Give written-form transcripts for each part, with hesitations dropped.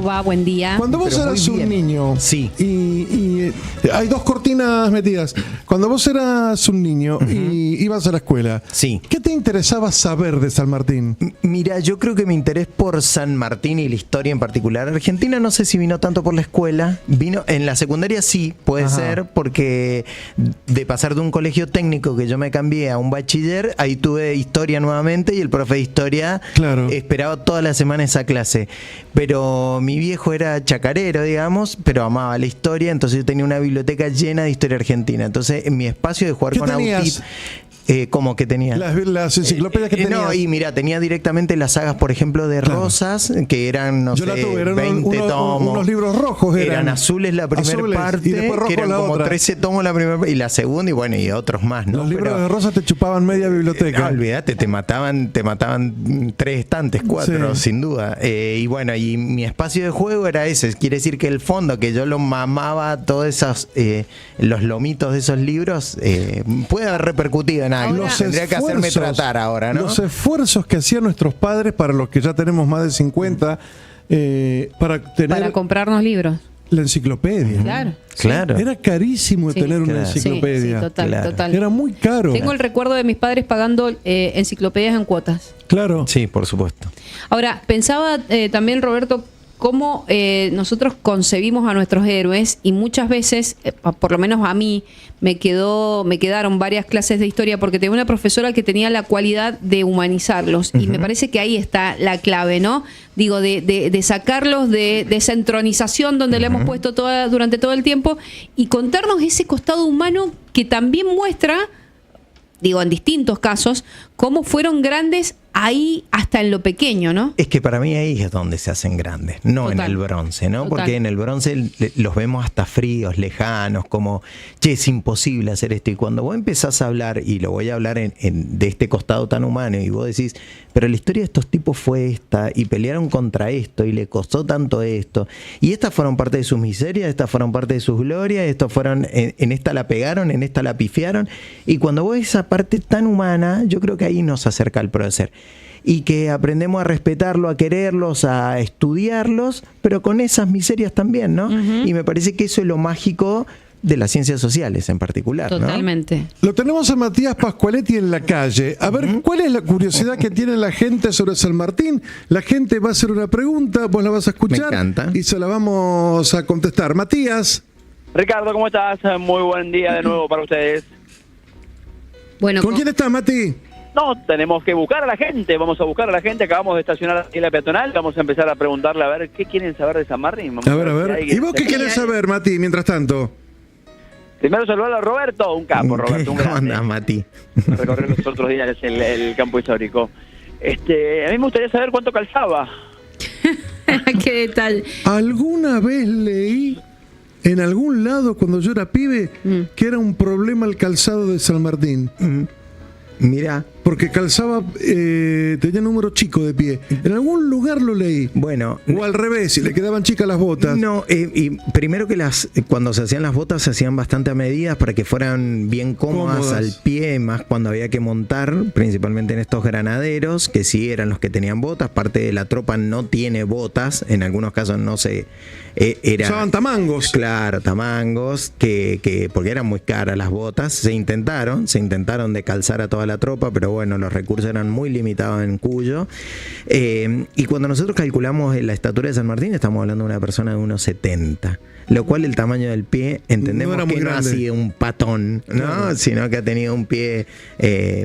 va? Buen día. Cuando vos eras un niño, sí, y hay dos cortinas metidas. Cuando vos eras un niño y ibas a la escuela, sí, ¿qué te interesaba saber de San Martín? Mira, yo creo que mi interés por San Martín y la historia en particular. Argentina no sé si vino tanto por la escuela, vino en la secundaria sí, puede ser, porque de pasar de un colegio técnico que yo me cambié a un bachiller, ahí tuve historia nuevamente y el profe de historia esperaba toda la semana esa clase. Pero mi viejo era chacarero, digamos, pero amaba la historia, entonces yo tenía una biblioteca llena de historia argentina. Entonces en mi espacio de jugar con Agustín... ¿Cómo que tenía? Las enciclopedias que tenías. No, y mira, tenía directamente las sagas, por ejemplo, de Rosas, que eran, no sé, 20 tomos. Unos libros rojos eran azules la primera parte, y después rojo que eran la como otra. 13 tomos la primera y la segunda, y bueno, y otros más, ¿no? Los libros de Rosas te chupaban media biblioteca. No, olvídate, te mataban 3 estantes, 4, sin duda. Y bueno, y mi espacio de juego era ese. Quiere decir que el fondo, que yo lo mamaba, todos esos los lomitos de esos libros, puede haber repercutido en algo. Tendría que hacerme tratar ahora, ¿no? Los esfuerzos que hacían nuestros padres, para los que ya tenemos más de 50, para comprarnos libros. La enciclopedia. Claro. Era carísimo tener una enciclopedia. Sí, total. Era muy caro. Tengo el recuerdo de mis padres pagando enciclopedias en cuotas. Claro. Sí, por supuesto. Ahora, pensaba también, Roberto, cómo nosotros concebimos a nuestros héroes, y muchas veces, por lo menos a mí, me quedaron varias clases de historia porque tenía una profesora que tenía la cualidad de humanizarlos, y me parece que ahí está la clave, ¿no? Digo, de sacarlos de esa entronización donde le hemos puesto durante todo el tiempo, y contarnos ese costado humano que también muestra, digo, en distintos casos, cómo fueron grandes ahí hasta en lo pequeño, ¿no? Es que para mí ahí es donde se hacen grandes, no en el bronce, ¿no? Porque en el bronce los vemos hasta fríos, lejanos, como, che, es imposible hacer esto. Y cuando vos empezás a hablar, y lo voy a hablar de este costado tan humano, y vos decís, pero la historia de estos tipos fue esta, y pelearon contra esto, y le costó tanto esto, y estas fueron parte de sus miserias, estas fueron parte de sus glorias, estos fueron, en esta la pegaron, en esta la pifiaron, y cuando vos ves esa parte tan humana, yo creo que ahí nos acerca al prócer. Y que aprendemos a respetarlo, a quererlos, a estudiarlos, pero con esas miserias también, ¿no? Y me parece que eso es lo mágico de las ciencias sociales en particular, Totalmente. ¿no? Lo tenemos a Matías Pascualetti en la calle. A ver, ¿cuál es la curiosidad que tiene la gente sobre San Martín? La gente va a hacer una pregunta, vos la vas a escuchar. Me encanta. Y se la vamos a contestar. Matías. Ricardo, ¿cómo estás? Muy buen día de nuevo para ustedes. Bueno, ¿Con quién estás, Mati? No, tenemos que buscar a la gente, vamos a buscar a la gente, acabamos de estacionar aquí en la peatonal, vamos a empezar a preguntarle a ver qué quieren saber de San Martín. A ver. ¿Y vos qué querés saber, Mati, mientras tanto? Primero saludar a Roberto, un capo, Roberto, un grande. ¿Cómo andás, Mati? Recorrer los otros días el campo histórico. A mí me gustaría saber cuánto calzaba. ¿Qué tal? ¿Alguna vez leí en algún lado, cuando yo era pibe, que era un problema el calzado de San Martín? Mira. Porque calzaba, tenía número chico de pie. En algún lugar lo leí. Bueno. O al revés, si le quedaban chicas las botas. No, y primero que cuando se hacían las botas se hacían bastante a medidas para que fueran bien cómodas al pie, más cuando había que montar, principalmente en estos granaderos, que sí eran los que tenían botas. Parte de la tropa no tiene botas, en algunos casos no se... usaban tamangos. Claro, tamangos, porque eran muy caras las botas. Se intentaron de calzar a toda la tropa, pero bueno, los recursos eran muy limitados en Cuyo. Y cuando nosotros calculamos la estatura de San Martín, estamos hablando de una persona de unos 70. Lo cual el tamaño del pie, entendemos que no ha sido un patón, ¿no? Claro. Sino que ha tenido un pie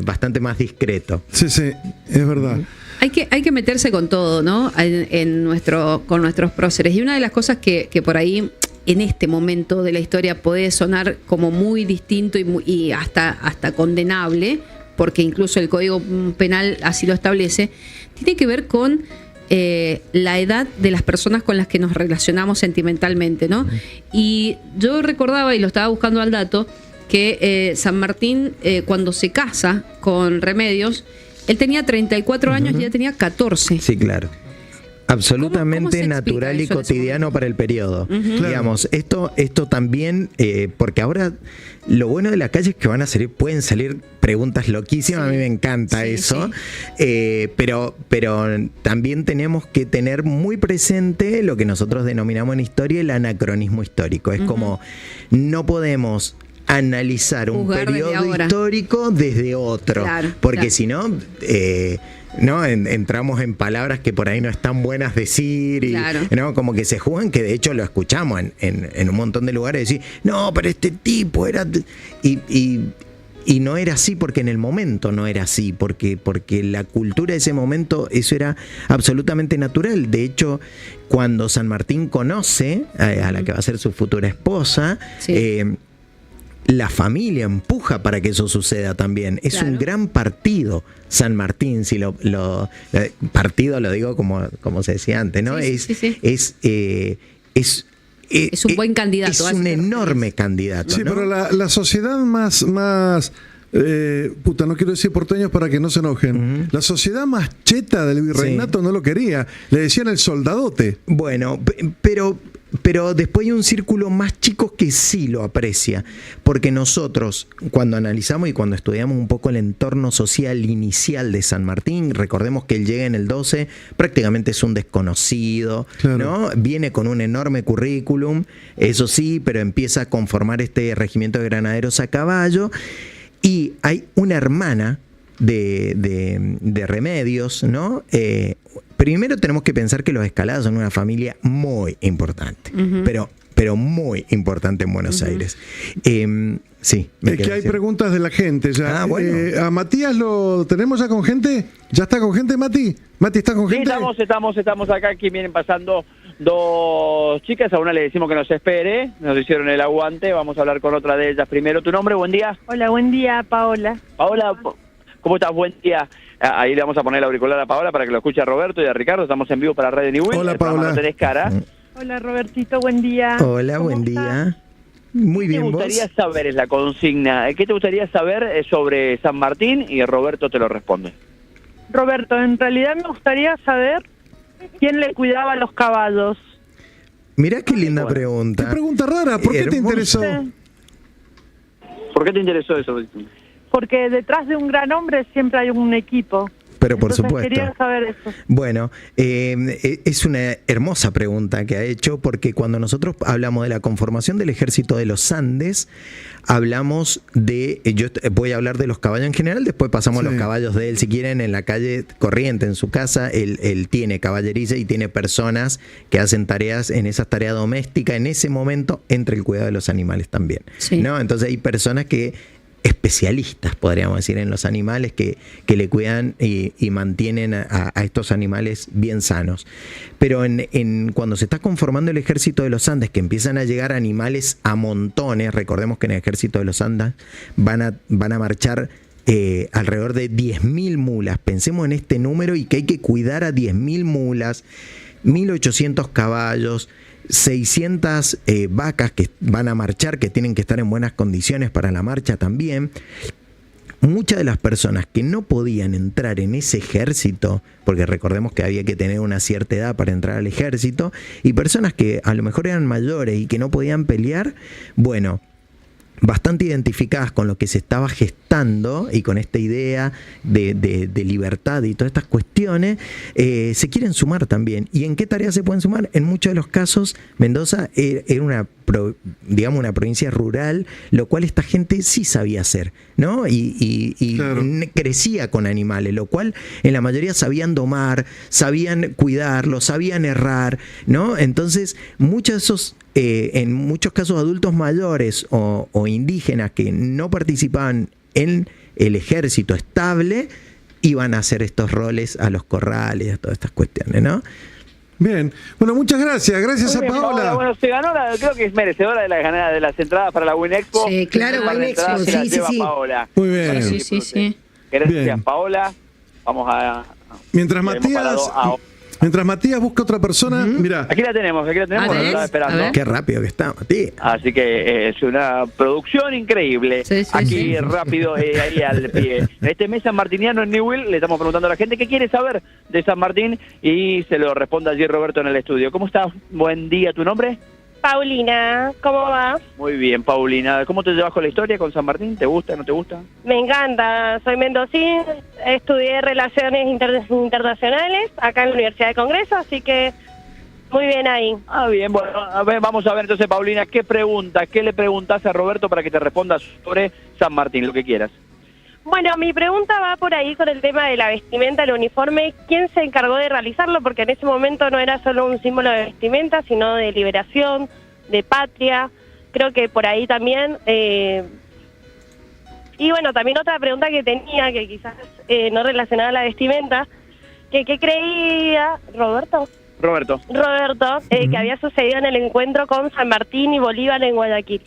bastante más discreto. Sí, es verdad. Hay que meterse con todo, ¿no? Con nuestros próceres. Y una de las cosas que por ahí, en este momento de la historia, puede sonar como muy distinto y hasta condenable, porque incluso el Código Penal así lo establece, tiene que ver con la edad de las personas con las que nos relacionamos sentimentalmente, ¿no? Y yo recordaba, y lo estaba buscando al dato, que San Martín, cuando se casa con Remedios, él tenía 34 años y ella tenía 14. Sí, claro. absolutamente se natural y explica eso en ese cotidiano para el periodo. Digamos, esto también, porque ahora lo bueno de la calle es que pueden salir preguntas loquísimas, a mí me encanta eso, pero también tenemos que tener muy presente lo que nosotros denominamos en historia el anacronismo histórico. Es como, no podemos analizar un periodo histórico desde otro, porque si no... ¿no? Entramos en palabras que por ahí no están buenas decir y ¿no? Como que se juegan, que de hecho lo escuchamos en un montón de lugares decir, no, pero este tipo era... Y no era así porque en el momento no era así, porque la cultura de ese momento, eso era absolutamente natural. De hecho, cuando San Martín conoce a la que va a ser su futura esposa, la familia empuja para que eso suceda también. Es un gran partido, San Martín, si partido lo digo como se decía antes, ¿no? Es un buen candidato. Es un enorme candidato. Sí, ¿no? pero la sociedad más no quiero decir porteños para que no se enojen. La sociedad más cheta del virreinato no lo quería. Le decían el soldadote. Bueno, pero después hay un círculo más chico que sí lo aprecia, porque nosotros cuando analizamos y cuando estudiamos un poco el entorno social inicial de San Martín, recordemos que él llega en el 12, prácticamente es un desconocido, ¿no? Viene con un enorme currículum, eso sí, pero empieza a conformar este regimiento de granaderos a caballo, y hay una hermana de Remedios, ¿no? Primero tenemos que pensar que los Escaladas son una familia muy importante, pero muy importante en Buenos Aires. Sí. Es que hay preguntas de la gente ya. Bueno. ¿A Matías lo tenemos ya con gente? ¿Ya está con gente, Mati? ¿Mati está con gente? Sí, estamos acá. Aquí vienen pasando dos chicas. A una le decimos que nos espere. Nos hicieron el aguante. Vamos a hablar con otra de ellas primero. ¿Tu nombre? Buen día. Hola, buen día, Paola. Paola, ¿cómo estás? Buen día. Ahí le vamos a poner el auricular a Paola para que lo escuche a Roberto y a Ricardo. Estamos en vivo para Radio Niwil. Hola, Paola. No tenés cara. Hola, Robertito, buen día. Hola, buen día. Muy bien, ¿vos? ¿Qué te gustaría saber? Es la consigna. ¿Qué te gustaría saber sobre San Martín? Y Roberto te lo responde. Roberto, en realidad me gustaría saber quién le cuidaba a los caballos. Mirá qué linda pregunta. Qué pregunta rara. ¿Por qué te interesó? ¿Por qué te interesó eso? Porque detrás de un gran hombre siempre hay un equipo. Pero por Entonces, supuesto. quería saber eso. Bueno, es una hermosa pregunta que ha hecho, porque cuando nosotros hablamos de la conformación del ejército de los Andes, hablamos de, yo voy a hablar de los caballos en general, después pasamos a los caballos de él, si quieren, en la calle corriente, en su casa, él tiene caballería y tiene personas que hacen tareas, en esas tareas domésticas, en ese momento entra el cuidado de los animales también, ¿no? Entonces hay personas que especialistas, podríamos decir, en los animales que le cuidan y mantienen a estos animales bien sanos. Pero cuando se está conformando el ejército de los Andes, que empiezan a llegar animales a montones, recordemos que en el ejército de los Andes van a marchar alrededor de 10.000 mulas. Pensemos en este número y que hay que cuidar a 10.000 mulas, 1.800 caballos, 600 vacas que van a marchar, que tienen que estar en buenas condiciones para la marcha también. Muchas de las personas que no podían entrar en ese ejército, porque recordemos que había que tener una cierta edad para entrar al ejército, y personas que a lo mejor eran mayores y que no podían pelear, bueno, bastante identificadas con lo que se estaba gestando y con esta idea de libertad y todas estas cuestiones, se quieren sumar también. ¿Y en qué tareas se pueden sumar? En muchos de los casos, Mendoza era una provincia rural, lo cual esta gente sí sabía hacer, ¿no? Y crecía con animales, lo cual en la mayoría sabían domar, sabían cuidarlos, sabían errar, ¿no? Entonces, muchos de esos en muchos casos adultos mayores o indígenas que no participaban en el ejército estable iban a hacer estos roles a los corrales, a todas estas cuestiones, ¿no? Bien, bueno, muchas gracias. Gracias a Paola. Bueno, se ganó, creo que es merecedora de la ganada de las entradas para la WinExpo. Sí, claro, WinExpo, sí. Paola. Muy bien. Sí. Gracias, Bien. Paola. Vamos a... Mientras Matías... Mientras Matías busca otra persona, mira. Aquí la tenemos, ¿Ah, nos estaba esperando. Qué rápido que está, Matías. Así que es una producción increíble. Sí, sí, Aquí sí. rápido, ahí al pie. Este mes sanmartiniano en Newell le estamos preguntando a la gente qué quiere saber de San Martín y se lo responde allí Roberto en el estudio. ¿Cómo estás? Buen día, ¿tu nombre? Paulina, ¿cómo va? Muy bien, Paulina. ¿Cómo te llevas con la historia con San Martín? ¿Te gusta, no te gusta? Me encanta, soy mendocín, estudié Relaciones Internacionales acá en la Universidad de Congreso, así que muy bien ahí. Ah, bien, bueno, a ver, vamos a ver entonces, Paulina, ¿qué le preguntas a Roberto para que te responda sobre San Martín, lo que quieras? Bueno, mi pregunta va por ahí con el tema de la vestimenta, el uniforme. ¿Quién se encargó de realizarlo? Porque en ese momento no era solo un símbolo de vestimenta, sino de liberación, de patria. Creo que por ahí también... Y bueno, también otra pregunta que tenía, que quizás no relacionada a la vestimenta, que ¿qué creía Roberto, que había sucedido en el encuentro con San Martín y Bolívar en Guayaquil?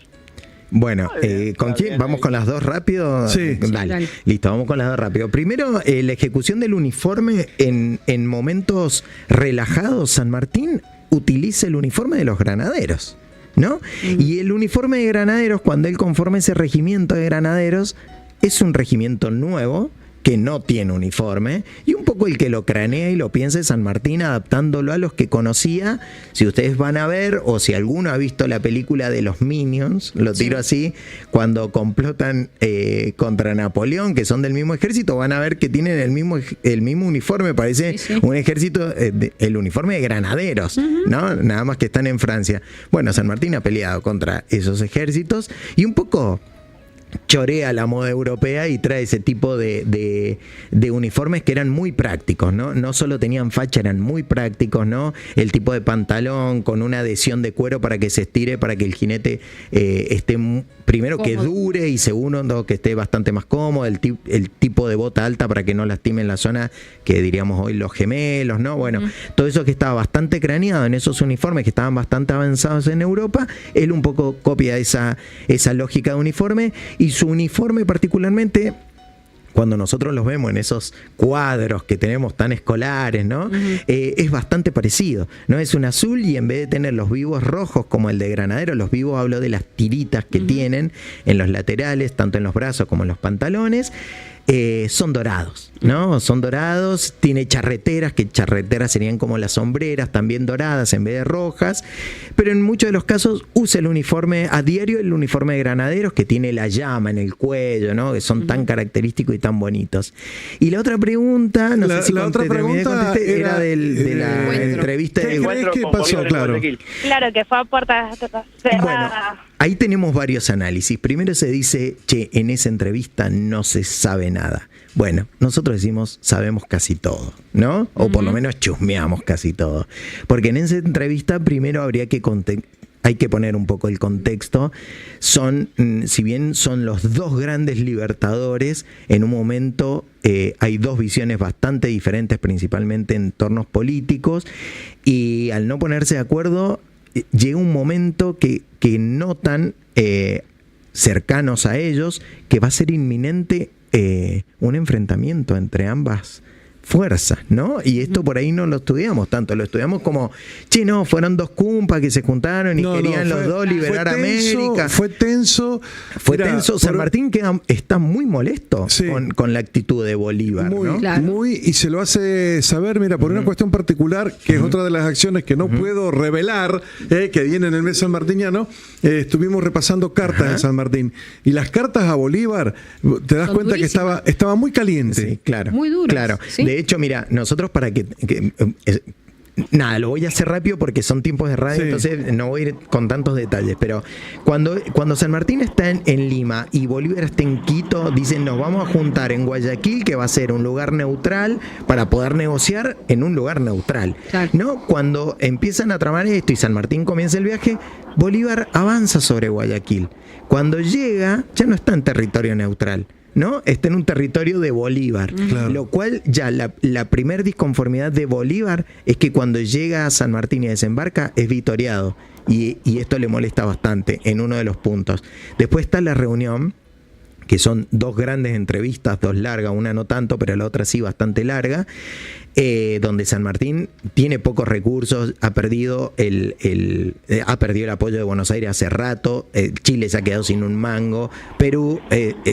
Bueno, ¿con quién? ¿Vamos con las dos rápido? Sí. Dale. Listo, vamos con las dos rápido. Primero, la ejecución del uniforme en momentos relajados. San Martín utiliza el uniforme de los granaderos, ¿no? Y el uniforme de granaderos, cuando él conforma ese regimiento de granaderos, es un regimiento nuevo que no tiene uniforme, y un poco el que lo cranea y lo piensa es San Martín, adaptándolo a los que conocía. Si ustedes van a ver, o si alguno ha visto la película de los Minions, lo tiro así, cuando complotan contra Napoleón, que son del mismo ejército, van a ver que tienen el mismo uniforme, parece un ejército, el uniforme de granaderos, ¿no? Nada más que están en Francia. Bueno, San Martín ha peleado contra esos ejércitos, y un poco chorea la moda europea y trae ese tipo de uniformes que eran muy prácticos, ¿no? No solo tenían facha, eran muy prácticos, ¿no? El tipo de pantalón con una adhesión de cuero para que se estire, para que el jinete esté primero cómodo, que dure, y segundo que esté bastante más cómodo, el tipo de bota alta para que no lastime en la zona que diríamos hoy los gemelos, ¿no? Bueno, todo eso que estaba bastante craneado en esos uniformes que estaban bastante avanzados en Europa, él un poco copia esa lógica de uniforme. Y su uniforme particularmente, cuando nosotros los vemos en esos cuadros que tenemos tan escolares, ¿no? Es bastante parecido, ¿no? Es un azul, y en vez de tener los vivos rojos como el de granadero, los vivos, hablo de las tiritas que tienen en los laterales, tanto en los brazos como en los pantalones, son dorados, ¿no? Son dorados, tiene charreteras, que charreteras serían como las sombreras, también doradas en vez de rojas, pero en muchos de los casos usa el uniforme a diario, el uniforme de granaderos, que tiene la llama en el cuello, ¿no? Que son tan característicos y tan bonitos. Y la otra pregunta, no sé si la otra pregunta era de la entrevista de ¿Qué pasó? Claro, que fue a puertas cerradas. Bueno, ahí tenemos varios análisis. Primero se dice, en esa entrevista no se sabe nada. Bueno, nosotros decimos, sabemos casi todo, ¿no? O por lo menos chusmeamos casi todo. Porque en esa entrevista primero hay que poner un poco el contexto. Si bien son los dos grandes libertadores, en un momento hay dos visiones bastante diferentes, principalmente en entornos políticos, y al no ponerse de acuerdo, llega un momento que notan cercanos a ellos que va a ser inminente un enfrentamiento entre ambas fuerzas, ¿no? Y esto por ahí no lo estudiamos tanto, lo estudiamos como, no, fueron dos cumpas que se juntaron y querían los dos liberar a América. Fue tenso. San Martín está muy molesto con la actitud de Bolívar, muy, ¿no? Claro. Y se lo hace saber, mira, por una cuestión particular, que es otra de las acciones que no puedo revelar, que viene en el mes sanmartiniano. Estuvimos repasando cartas de San Martín, y las cartas a Bolívar, te das cuenta durísimas, que estaba muy caliente. Sí, claro. Muy duras. Claro. ¿Sí? De hecho, mira, nosotros nada, lo voy a hacer rápido porque son tiempos de radio, entonces no voy a ir con tantos detalles, pero cuando San Martín está en Lima y Bolívar está en Quito, dicen, nos vamos a juntar en Guayaquil, que va a ser un lugar neutral, para poder negociar en un lugar neutral, ¿no? Cuando empiezan a tramar esto y San Martín comienza el viaje, Bolívar avanza sobre Guayaquil. Cuando llega, ya no está en territorio neutral, ¿no? Está en un territorio de Bolívar, lo cual ya la primer disconformidad de Bolívar es que cuando llega a San Martín y desembarca es vitoriado, y esto le molesta bastante en uno de los puntos. Después está la reunión, que son dos grandes entrevistas, dos largas, una no tanto, pero la otra sí bastante larga, donde San Martín tiene pocos recursos, ha perdido el apoyo de Buenos Aires hace rato, Chile se ha quedado sin un mango, Perú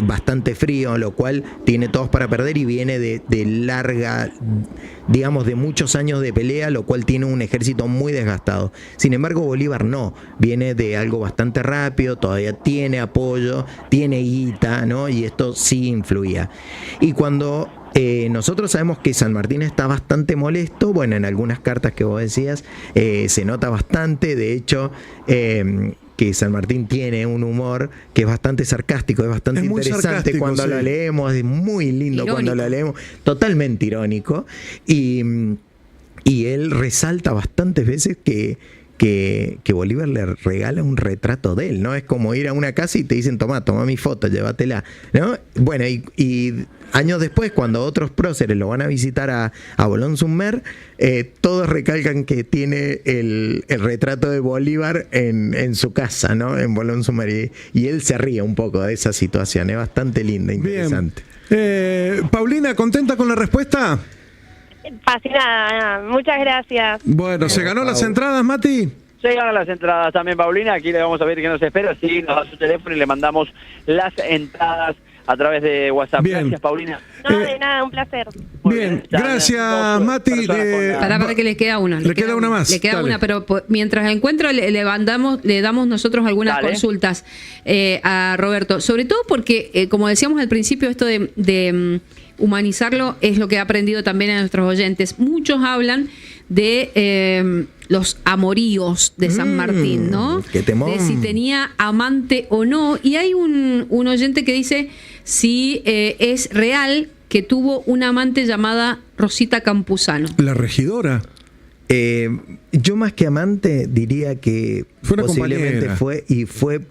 bastante frío, lo cual tiene todos para perder y viene de larga, digamos, de muchos años de pelea, lo cual tiene un ejército muy desgastado. Sin embargo, Bolívar no, viene de algo bastante rápido, todavía tiene apoyo, tiene guita, ¿no? Y esto sí influía. Y cuando nosotros sabemos que San Martín está bastante molesto, bueno, en algunas cartas que vos decías se nota bastante, de hecho que San Martín tiene un humor que es bastante sarcástico, es bastante interesante cuando lo leemos, es muy lindo irónico. Cuando lo leemos, totalmente irónico, y él resalta bastantes veces que Bolívar le regala un retrato de él, ¿no? Es como ir a una casa y te dicen, toma mi foto, llévatela, ¿no? Bueno, y años después, cuando otros próceres lo van a visitar a Boulogne-sur-Mer, todos recalcan que tiene el retrato de Bolívar en su casa, ¿no? En Boulogne-sur-Mer, y él se ríe un poco de esa situación, es bastante linda, interesante. Bien. Paulina, ¿contenta con la respuesta? Fascinada, muchas gracias. Bueno, ¿se ganó las entradas, Mati? Se ganan las entradas también, Paulina. Aquí le vamos a ver qué nos espera. Sí, nos da su teléfono y le mandamos las entradas a través de WhatsApp. Bien. Gracias, Paulina. No, de nada, un placer. Muy Bien, gracias, Mati. Para que le queda una. Le queda una más. Le queda Dale. una, pero mientras encuentro le damos nosotros algunas Dale. consultas a Roberto. Sobre todo porque, como decíamos al principio, esto de humanizarlo es lo que he aprendido también a nuestros oyentes. Muchos hablan de los amoríos de San Martín, ¿no? Qué temón. De si tenía amante o no. Y hay un oyente que dice si es real que tuvo una amante llamada Rosita Campuzano. La regidora. Yo más que amante diría que Fue una posiblemente compañera. fue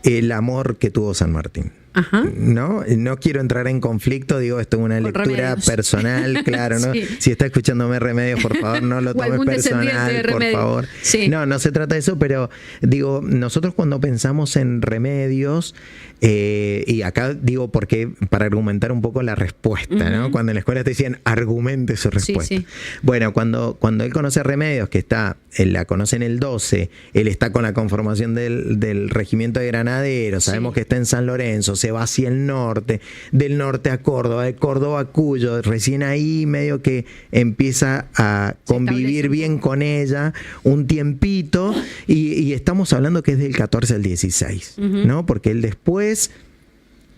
el amor que tuvo San Martín. Ajá. No quiero entrar en conflicto, digo, esto es una Con lectura Remedios. personal, claro, ¿no? Sí. Si está escuchándome Remedios, por favor, no lo O tomes algún descendiente personal, de por Remedios. favor. Sí. No se trata de eso, pero digo, nosotros cuando pensamos en Remedios, y acá digo porque para argumentar un poco la respuesta, ¿no? Cuando en la escuela te decían argumente su respuesta. Sí. Bueno, cuando él conoce a Remedios, que él la conoce en el 12, él está con la conformación del regimiento de granaderos, sabemos que está en San Lorenzo, se va hacia el norte, del norte a Córdoba, de Córdoba a Cuyo, recién ahí medio que empieza a convivir bien con ella un tiempito, y estamos hablando que es del 14 al 16, ¿no? Porque él después,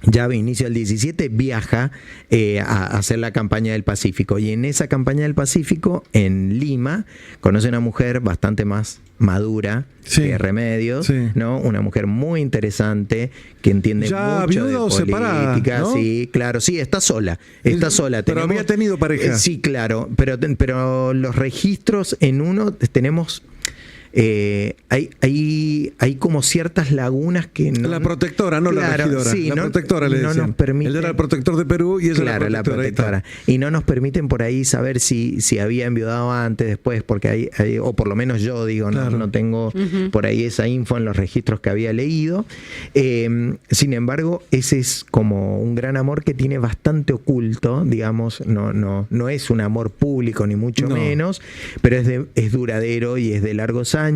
ya a inicio del 17, viaja a hacer la campaña del Pacífico, y en esa campaña del Pacífico, en Lima, conoce a una mujer bastante más madura que Remedios, ¿no? Una mujer muy interesante que entiende ya mucho viuda de o separada, política, ¿no? Sí, claro, sí, está sola. Pero había tenido pareja. Sí, claro, pero los registros en uno tenemos. Hay como ciertas lagunas que no. La protectora, no la regidora. Sí, la protectora le no decían. nos permite. Él era el protector de Perú y ella Claro, la protectora. Y no nos permiten por ahí saber si había enviudado antes, después, porque hay o por lo menos yo digo, Claro. no tengo por ahí esa info en los registros que había leído. Sin embargo, ese es como un gran amor que tiene bastante oculto, digamos, no es un amor público ni mucho menos, pero es duradero y es de largos años.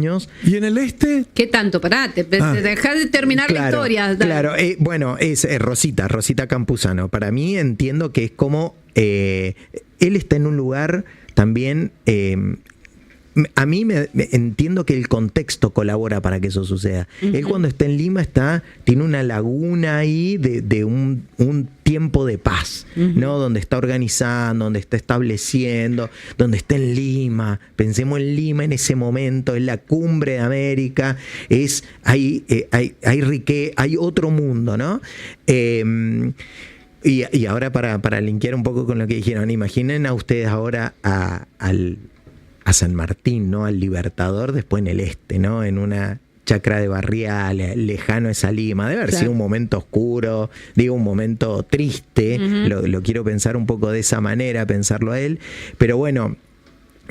¿Y en el este? ¿Qué tanto? Pará, dejá de terminar la historia. Dale. Claro, bueno, es Rosita Campuzano. Para mí entiendo que es como él está en un lugar también. A mí entiendo que el contexto colabora para que eso suceda. Él cuando está en Lima tiene una laguna ahí de un tiempo de paz, ¿no? Donde está organizando, donde está estableciendo, donde está en Lima. Pensemos en Lima en ese momento, es la cumbre de América, hay otro mundo, ¿no? Y ahora para linkear un poco con lo que dijeron, imaginen a ustedes ahora a San Martín, ¿no? Al Libertador después en el este, ¿no? En una chacra de Barrial, lejano a esa Lima. Debe haber sido un momento oscuro, digo, un momento triste. Lo quiero pensar un poco de esa manera, pensarlo a él. Pero bueno,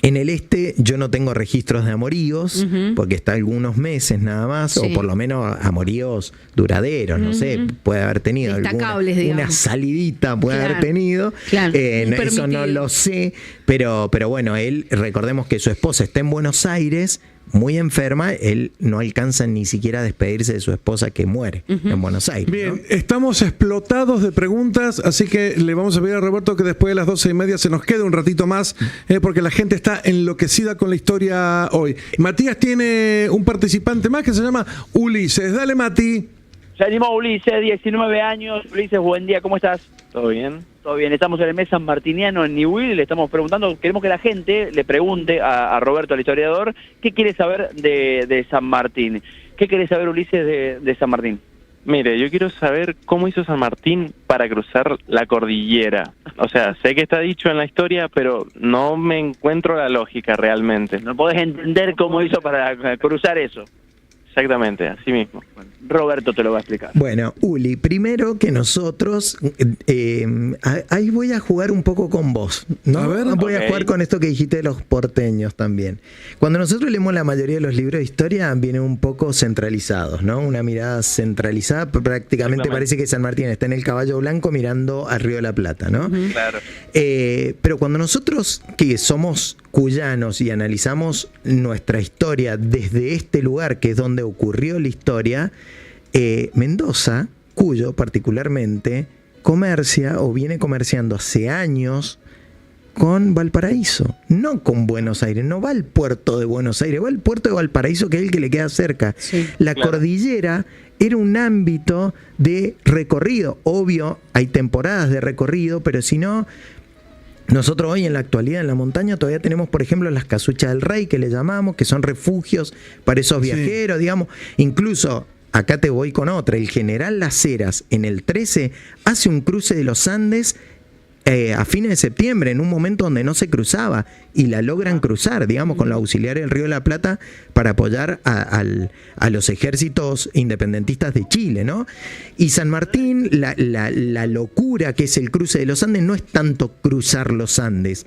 En el este yo no tengo registros de amoríos, porque está algunos meses nada más, o por lo menos amoríos duraderos, no sé, puede haber tenido una salidita, puede haber tenido, eso no lo sé, pero bueno, él, recordemos que su esposa está en Buenos Aires, muy enferma, él no alcanza ni siquiera a despedirse de su esposa que muere en Buenos Aires. Bien, ¿no? estamos explotados de preguntas, así que le vamos a pedir a Roberto que después de las 12:30 se nos quede un ratito más, porque la gente está enloquecida con la historia hoy. Matías tiene un participante más que se llama Ulises. Dale, Mati. Se animó Ulises, 19 años. Ulises, buen día, ¿cómo estás? ¿Todo bien? Todo bien, estamos en el mes sanmartiniano en Newell, le estamos preguntando, queremos que la gente le pregunte a Roberto, el historiador, ¿qué quiere saber de San Martín? ¿Qué quiere saber Ulises de San Martín? Mire, yo quiero saber cómo hizo San Martín para cruzar la cordillera. O sea, sé que está dicho en la historia, pero no me encuentro la lógica realmente. ¿No podés entender cómo hizo para cruzar eso? Exactamente, así mismo. Roberto te lo va a explicar. Bueno, Uli, primero que nosotros, ahí voy a jugar un poco con vos, ¿no? A ver. Voy a jugar con esto que dijiste de los porteños también. Cuando nosotros leemos la mayoría de los libros de historia, vienen un poco centralizados, ¿no? Una mirada centralizada, prácticamente parece que San Martín está en el caballo blanco mirando al Río de la Plata, ¿no? Claro. Pero cuando nosotros, que somos cuyanos y analizamos nuestra historia desde este lugar, que es donde ocurrió la historia, Mendoza, Cuyo particularmente, comercia o viene comerciando hace años con Valparaíso, no con Buenos Aires, no va al puerto de Buenos Aires, va al puerto de Valparaíso, que es el que le queda cerca. La cordillera era un ámbito de recorrido, obvio, hay temporadas de recorrido, pero si no, nosotros hoy en la actualidad en la montaña todavía tenemos, por ejemplo, las casuchas del Rey, que le llamamos, que son refugios para esos viajeros, digamos. Incluso, acá te voy con otra, el general Las Heras en el 13 hace un cruce de los Andes a fines de septiembre, en un momento donde no se cruzaba, y la logran cruzar, digamos, con los auxiliares del Río de la Plata para apoyar a los ejércitos independentistas de Chile, ¿no? Y San Martín, la locura que es el cruce de los Andes no es tanto cruzar los Andes.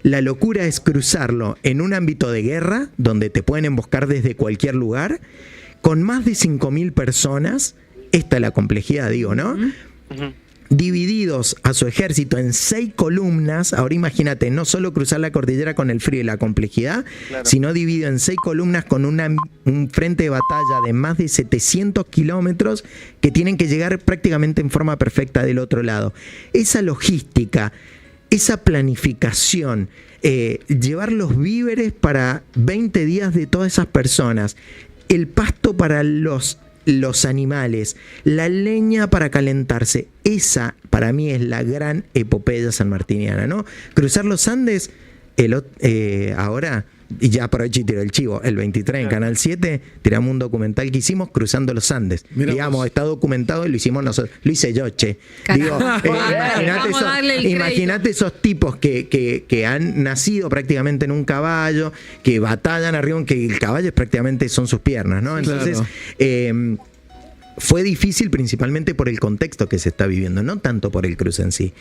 La locura es cruzarlo en un ámbito de guerra, donde te pueden emboscar desde cualquier lugar, con más de 5.000 personas. Esta es la complejidad, digo, ¿no? Divididos a su ejército en 6 columnas. Ahora imagínate, no solo cruzar la cordillera con el frío y la complejidad, sino dividido en 6 columnas con un frente de batalla de más de 700 kilómetros que tienen que llegar prácticamente en forma perfecta del otro lado. Esa logística, esa planificación, llevar los víveres para 20 días de todas esas personas, el pasto para los animales, la leña para calentarse, esa para mí es la gran epopeya sanmartiniana, ¿no? Cruzar los Andes, ahora, y ya aprovecho y tiro el chivo, el 23 en Canal 7 tiramos un documental que hicimos cruzando los Andes. Mirá, digamos, está documentado y lo hicimos nosotros, lo hice yo, che. Digo, imagínate esos tipos que han nacido prácticamente en un caballo, que batallan arriba, que el caballo prácticamente son sus piernas, ¿no? Entonces, fue difícil principalmente por el contexto que se está viviendo, no tanto por el cruce en sí.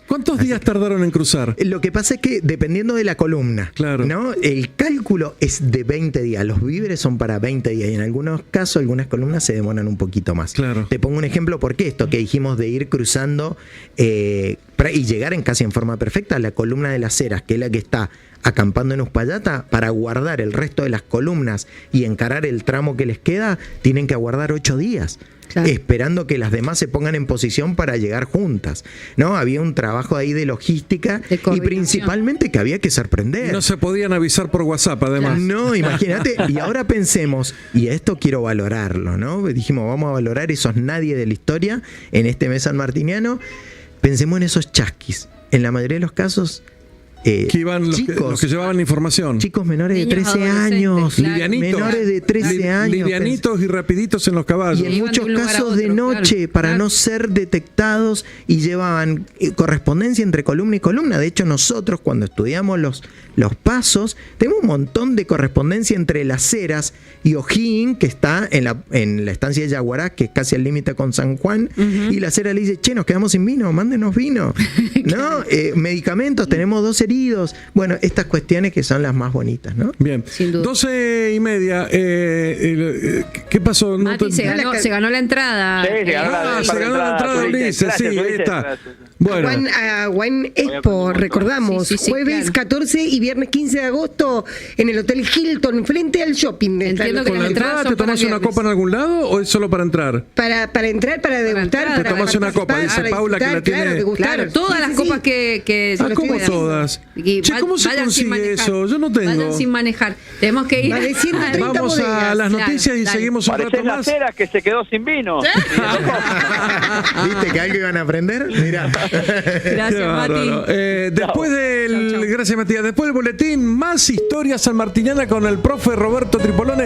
¿Cuántos días tardaron en cruzar? Lo que pasa es que dependiendo de la columna, ¿no? El cálculo es de 20 días, los víveres son para 20 días y en algunos casos algunas columnas se demoran un poquito más. Te pongo un ejemplo porque esto que dijimos de ir cruzando y llegar casi en forma perfecta a la columna de Las Heras, que es la que está acampando en Uspallata, para guardar el resto de las columnas y encarar el tramo que les queda, tienen que aguardar 8 días. Esperando que las demás se pongan en posición para llegar juntas, ¿no? Había un trabajo ahí de logística y principalmente que había que sorprender. No se podían avisar por WhatsApp, además. No, imagínate. Y ahora pensemos, y esto quiero valorarlo, ¿no? Dijimos, vamos a valorar esos nadie de la historia en este mes sanmartiniano. Pensemos en esos chasquis. En la mayoría de los casos, que iban los que llevaban información. Chicos menores de 13 años. Menores de 13 años. Livianitos y rapiditos en los caballos. Y en muchos casos de noche, para no ser detectados, y llevaban correspondencia entre columna y columna. De hecho, nosotros cuando estudiamos los pasos, tenemos un montón de correspondencia entre Las Heras y O'Higgins, que está en la estancia de Yaguará, que es casi al límite con San Juan, y Las Heras le dice, che, nos quedamos sin vino, mándenos vino. ¿No? Medicamentos, tenemos 2 heridas queridos. Bueno, estas cuestiones que son las más bonitas, ¿no? Bien. Sin duda. 12:30. ¿Qué pasó? Mati se ganó la entrada. Sí, se ganó se ganó la entrada, Ulises. Gracias, Sí, ahí Ulises, está. gracias. Bueno. Wine Expo, recordamos, Sí, jueves claro. 14 y viernes 15 de agosto en el Hotel Hilton, frente al shopping. Entiendo que ¿Con la las entradas entrada son te para tomas el una viernes. copa en algún lado o es solo para entrar? Para entrar, para degustar, entrar, para te tomas una copa, dice participar, Paula, que la disfrutar, tiene- claro, degustar. Claro, todas Sí, las sí, copas sí. que se ¿Cómo puedan. todas? Y Che, ¿cómo se vayan sin consigue manejar. eso? Yo no tengo. Vayan sin manejar. Tenemos que ir. Más de 130 Vamos a bodegas. las noticias y Dale. seguimos un Parecés rato la más. cera que se quedó sin vino. ¿Viste que algo iban a aprender? Mira. Gracias, Qué bárbaro. Mati. Después del. Chau, chau. Gracias, Matías. Después del boletín, más historia sanmartiniana con el profe Roberto Tripolone.